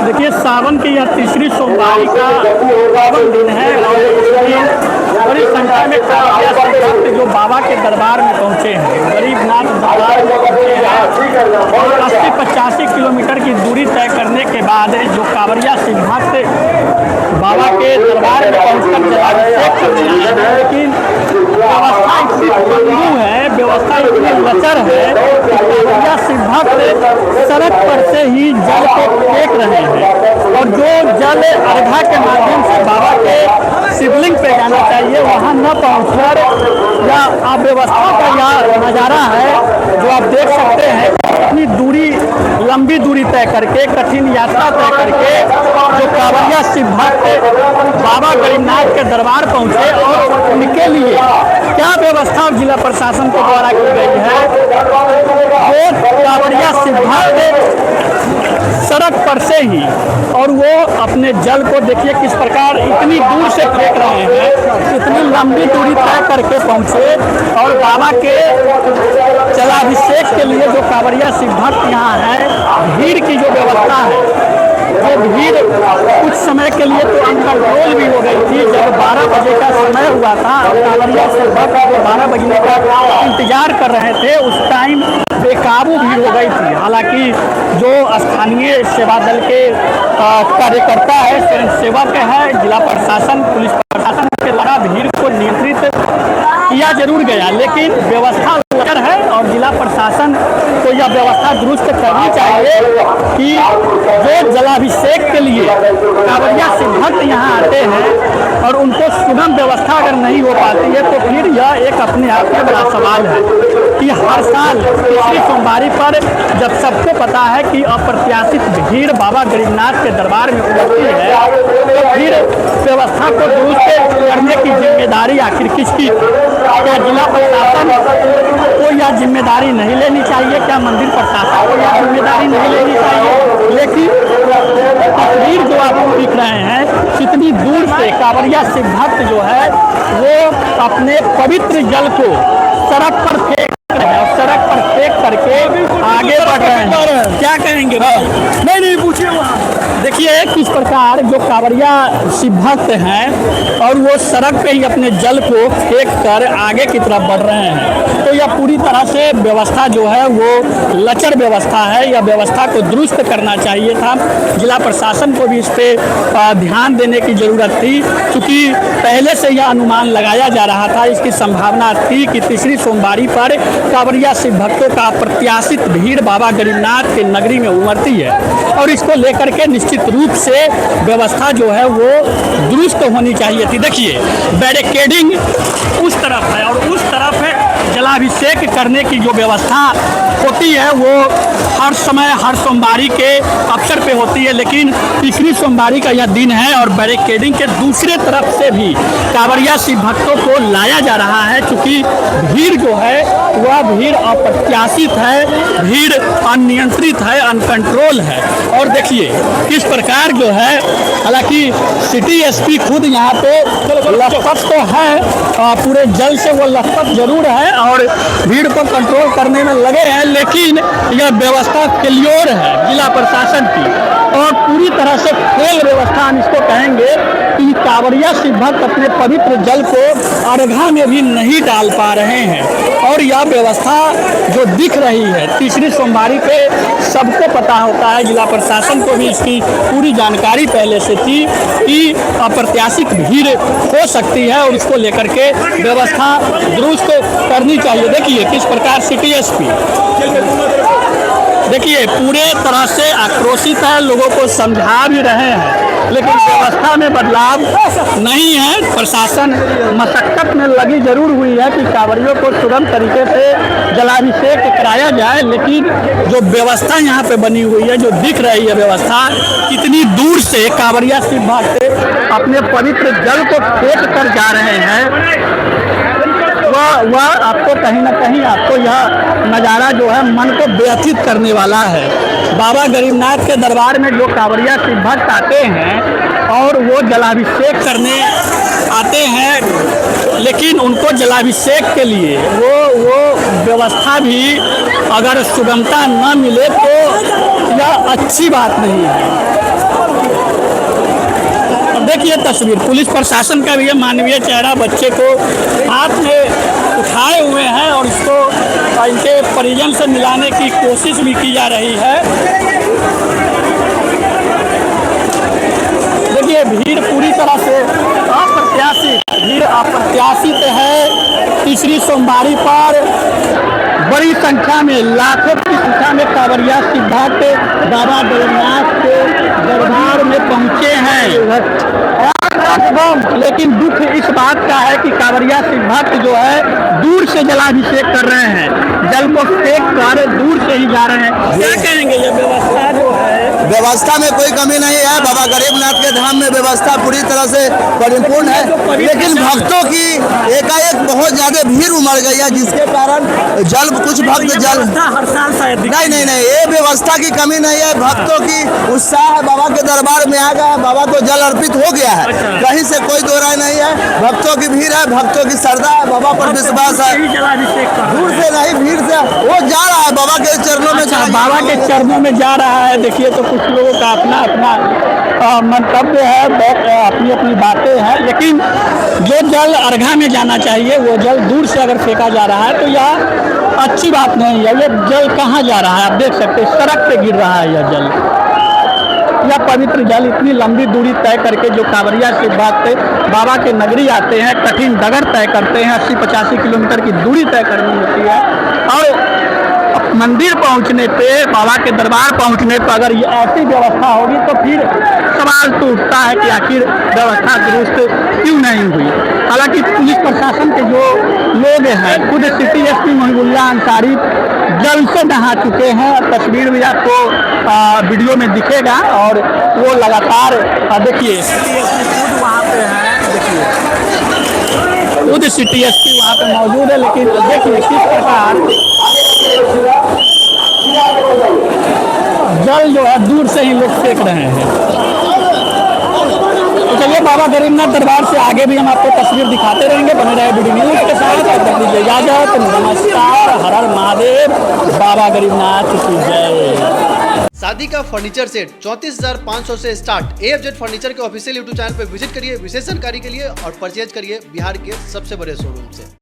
देखिए, सावन की यह तीसरी सोमवारी का पावन दिन है और बड़ी संख्या में भक्त जो बाबा के दरबार में पहुंचे हैं, गरीबनाथ दरबार में पहुंचे हैं और 80-85 किलोमीटर की दूरी तय करने के बाद जो कांवरिया सिंह भक्त बाबा के दरबार में पहुंचकर जलाभिषेक करने आए हैं, लेकिन व्यवस्था इतनी बंधु है, व्यवस्था इतनी लचर है कि कांवरिया सिंह भक्त सड़क पर से ही जल को फेंक रहे हैं और जो जल अर्घा के माध्यम से बाबा के शिवलिंग पे जाना चाहिए वहाँ न पहुँचकर या अव्यवस्था का यह नज़ारा है जो आप देख सकते हैं। इतनी दूरी, लंबी दूरी तय करके, कठिन यात्रा तय करके जो कांवरिया शिव भक्त बाबा गरीबनाथ के दरबार पहुँचे और उनके लिए क्या व्यवस्था जिला प्रशासन के द्वारा की गई है। वो कांवरिया शिव भक्त सड़क पर से ही और वो अपने जल को देखिए किस प्रकार इतनी दूर से फेंक रहे हैं, इतनी लंबी दूरी तय करके पहुँचे और बाबा के जलाभिषेक के लिए जो कांवरिया शिव भक्त यहाँ है, भीड़ की जो व्यवस्था है, वो भीड़ कुछ समय के लिए तो अनकंट्रोल भी हो गई थी। जब 12 बजे का समय हुआ था और कांवरिया शिव भक्त 12 बजने का इंतजार कर रहे थे, उस टाइम बेकाबू भीड़ हो गई थी। हालांकि जो स्थानीय सेवा दल के कार्यकर्ता है, स्वयंसेवक है, जिला प्रशासन, पुलिस प्रशासन के द्वारा भीड़ को नियंत्रित किया जरूर गया, लेकिन व्यवस्था लचर है और जिला प्रशासन को यह व्यवस्था दुरुस्त करनी चाहिए कि जो जलाभिषेक के लिए कांवरिया शिव भक्त यहाँ आते हैं और उनको सुगम व्यवस्था अगर नहीं हो पाती है तो फिर यह एक अपने आप में बड़ा सवाल है कि हर साल तीसरी सोमवारी पर जब सबको पता है कि अप्रत्याशित भीड़ बाबा गरीबनाथ के दरबार में उमड़ती है तो फिर व्यवस्था को दुरुस्त करने की जिम्मेदारी आखिर किसकी? क्या जिला प्रशासन को यह जिम्मेदारी नहीं लेनी चाहिए? क्या मंदिर प्रशासन को यह जिम्मेदारी नहीं लेनी चाहिए? लेकिन तस्वीर जो आपको दिख रहे हैं, कितनी दूर से कांवरिया शिव भक्त जो है वो अपने पवित्र जल को सड़क पर फेंक रहे हैं और सड़क पर फेंक करके आगे बढ़ रहे हैं। क्या कहेंगे? नहीं पूछिए। वहाँ देखिए किस प्रकार जो कांवरिया शिव भक्त हैं और वो सड़क पे ही अपने जल को फेंक कर आगे की तरफ बढ़ रहे हैं, तो यह पूरी तरह से व्यवस्था जो है वो लचर व्यवस्था है। यह व्यवस्था को दुरुस्त करना चाहिए था। जिला प्रशासन को भी इस पर ध्यान देने की ज़रूरत थी, क्योंकि पहले से यह अनुमान लगाया जा रहा था, इसकी संभावना थी कि तीसरी सोमवारी पर कांवरिया शिव भक्तों का अप्रत्याशित भीड़ बाबा गरीबनाथ के नगरी में उमड़ती है और इसको लेकर के निश्चित रूप से व्यवस्था जो है वो दुरुस्त होनी चाहिए थी। देखिए बैरिकेडिंग उस तरफ है और उस तरफ है जलाभिषेक करने की जो व्यवस्था होती है वो हर समय हर सोमवारी के अवसर पे होती है, लेकिन तीसरी सोमवारी का यह दिन है और बैरिकेडिंग के दूसरे तरफ से भी कांवरिया शिव भक्तों को लाया जा रहा है, क्योंकि भीड़ जो है वह भीड़ अप्रत्याशित है, भीड़ अनियंत्रित है, अनकंट्रोल है। और देखिए किस प्रकार जो है, हालांकि सिटी एसपी खुद यहाँ पे लखपत तो है, पूरे जल से वो लखपत जरूर है और भीड़ को कंट्रोल करने में लगे हैं, लेकिन यह व्यवस्था फेल्योर है जिला प्रशासन की और पूरी तरह से फेल व्यवस्था हम इसको कहेंगे कि कांवरिया शिव भक्त अपने पवित्र जल को अर्घा में भी नहीं डाल पा रहे हैं। और यह व्यवस्था जो दिख रही है तीसरी सोमवारी पे सबको पता होता है, जिला प्रशासन को भी इसकी पूरी जानकारी पहले से थी कि अप्रत्याशित भीड़ हो सकती है और इसको लेकर के व्यवस्था दुरुस्त करनी चाहिए। देखिए किस प्रकार सिटी एसपी देखिए पूरे तरह से आक्रोशित है, लोगों को समझा भी रहे हैं, लेकिन व्यवस्था में बदलाव नहीं है। प्रशासन मशक्कत में लगी जरूर हुई है कि कांवरियों को सुगम तरीके से जलाभिषेक कराया जाए, लेकिन जो व्यवस्था यहाँ पे बनी हुई है, जो दिख रही है व्यवस्था, कितनी दूर से कांवरिया शिव भक्त अपने पवित्र जल को फेंक कर जा रहे हैं, वह आपको कहीं ना कहीं आपको यह नज़ारा जो है मन को व्यथित करने वाला है। बाबा गरीबनाथ के दरबार में जो कांवरिया शिव भक्त आते हैं और वो जलाभिषेक करने आते हैं लेकिन उनको जलाभिषेक के लिए वो व्यवस्था भी अगर सुगमता न मिले तो यह अच्छी बात नहीं है। देखिए तस्वीर, पुलिस प्रशासन का भी है, मानवीय चेहरा बच्चे को हाथ में उठाए हुए हैं और इसको इनके परिजन से मिलाने की कोशिश भी की जा रही है। देखिए भीड़ पूरी तरह से अप्रत्याशित है। तीसरी सोमवारी पर बड़ी संख्या में, लाखों की संख्या में कांवरिया सिद्धार्थ बाबा गरीबनाथ के दरबार में पहुंचे हैं। लेकिन दुख इस बात का है कि कांवरिया सिद्धार्थ जो है दूर से जलाभिषेक कर रहे हैं, जल को फेंक कर दूर से ही जा रहे हैं। क्या कहेंगे, ये व्यवस्था जो है? व्यवस्था में कोई कमी नहीं है। बाबा गरीबनाथ के धाम में व्यवस्था पूरी तरह से परिपूर्ण है, लेकिन भक्तों की एकाएक बहुत ज्यादा भीड़ उमड़ गई है, जिसके कारण कुछ भक्त जल हर साल शायद नहीं, ये व्यवस्था की कमी नहीं है। भक्तों की उत्साह है, बाबा के दरबार में आ गया, बाबा को जल अर्पित हो गया है। कहीं से कोई दो राय नहीं है। भक्तों की भीड़ है, भक्तों की श्रद्धा है, बाबा पर विश्वास है। दूर से नहीं, भीड़ से वो जा रहा है बाबा के चरणों में। बाबा के चरणों में जा रहा है। देखिए तो कुछ लोगों का अपना मंतव्य है, अपनी अपनी बातें हैं, लेकिन जो जल अर्घा में जाना चाहिए वो जल दूर से अगर फेंका जा रहा है तो यह अच्छी बात नहीं है। ये जल कहाँ जा रहा है? आप देख सकते हैं सड़क पे गिर रहा है यह जल। यह पवित्र जल इतनी लंबी दूरी तय करके जो कांवरिया सिद्धार्थ बाबा के नगरी आते हैं, कठिन डगर तय करते हैं, 80-85 किलोमीटर की दूरी तय करनी होती है, और मंदिर पहुंचने पे, बाबा के दरबार पहुंचने पर अगर ये ऐसी व्यवस्था होगी तो फिर सवाल तो उठता है कि आखिर व्यवस्था दुरुस्त क्यों नहीं हुई। हालांकि पुलिस प्रशासन के जो लोग हैं, खुद सिटी एसपी मोहिबुल्लाह अंसारी जल से नहा चुके हैं। तस्वीर भी आपको वीडियो में दिखेगा, और वो लगातार देखिए सिटी एसपी खुद वहाँ पे हैं, देखिए खुद सिटी एसपी वहाँ पे मौजूद है। लेकिन देखिए किस प्रकार जल जो है दूर से ही लोग फेंक रहे हैं। तो चलिए बाबा गरीबनाथ दरबार से आगे भी हम आपको तस्वीर दिखाते रहेंगे। बने रहे वीडियो न्यूज के साथ। तब दीजिए इजाजत, नमस्कार, हर हर महादेव, बाबा गरीबनाथ की जय। शादी का फर्नीचर सेट 34,500 से स्टार्ट। AFZ फर्नीचर के ऑफिशियल यूट्यूब चैनल पर विजिट करिए विशेष जानकारी के लिए और परचेज करिए बिहार के सबसे बड़े शोरूम से।